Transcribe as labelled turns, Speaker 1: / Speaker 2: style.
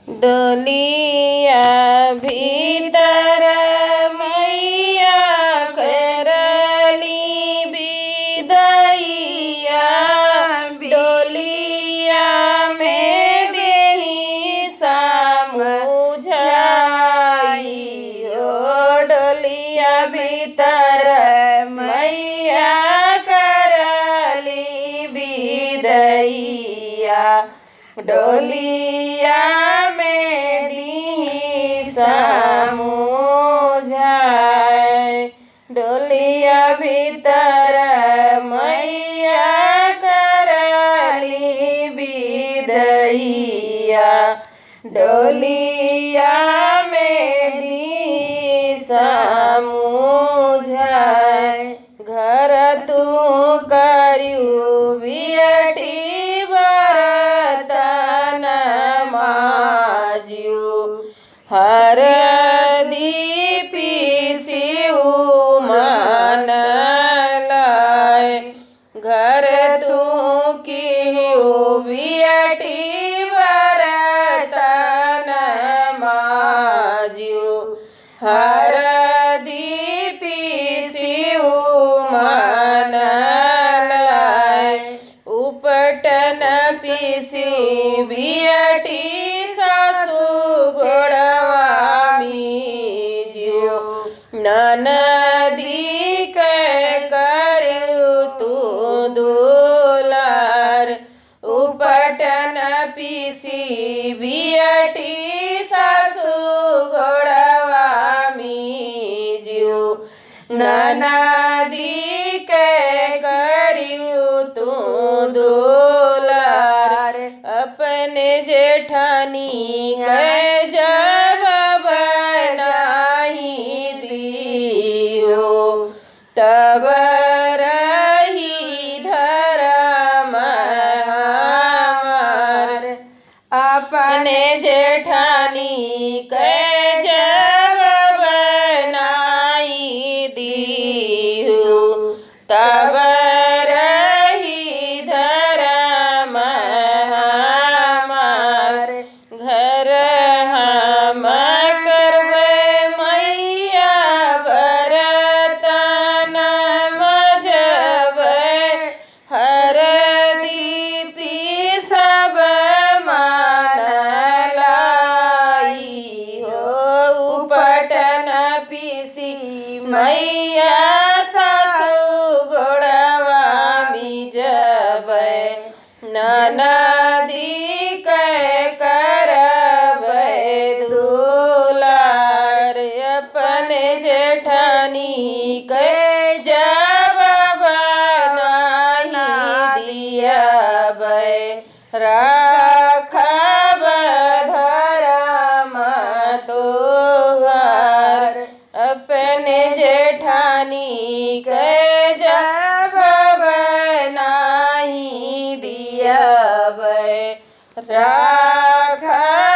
Speaker 1: डोलिया भीतर मैया करली विदैया। डोलिया में देही सामुझाई ओ डोलिया भीतर मैया करली विदैया। डोलिया में दीही सामुझाए। डोलिया भीतर मैया करली विदैया। डोलिया में दीही सामुझाए। घर तू करियू बियटी बरतन माजियू। हरदी पीसियू मन लाए। घर तू कियू बियटी बरतन माजियू। हरदी पीसियू मन लाए। उपटन पीसी बियटी सासू गोड़वा मीजियो। ननदी के करियू तू दुलार। उपटन पीसी बियटी सासू गोड़वा मीजियो। ननदी के करियू तू दुलार। अपने जेठानी के जब बनाही दियो। तब रही धर्म हमार। अपने जेठानी के जब बनाई दियो। तब रही धर्म हमार। घर हम करबै मैया बरतन मजबै। हरदी पीसब मान लाई हो। उपटन पीसी मैया सासू गोड़वा मिजबै। ननदी के करबै दुलार। अपने जेठानी के जब बनाही दियबै। राखब धर्म तोहार। अपने जेठानी के जब बनाही दियबै। राखब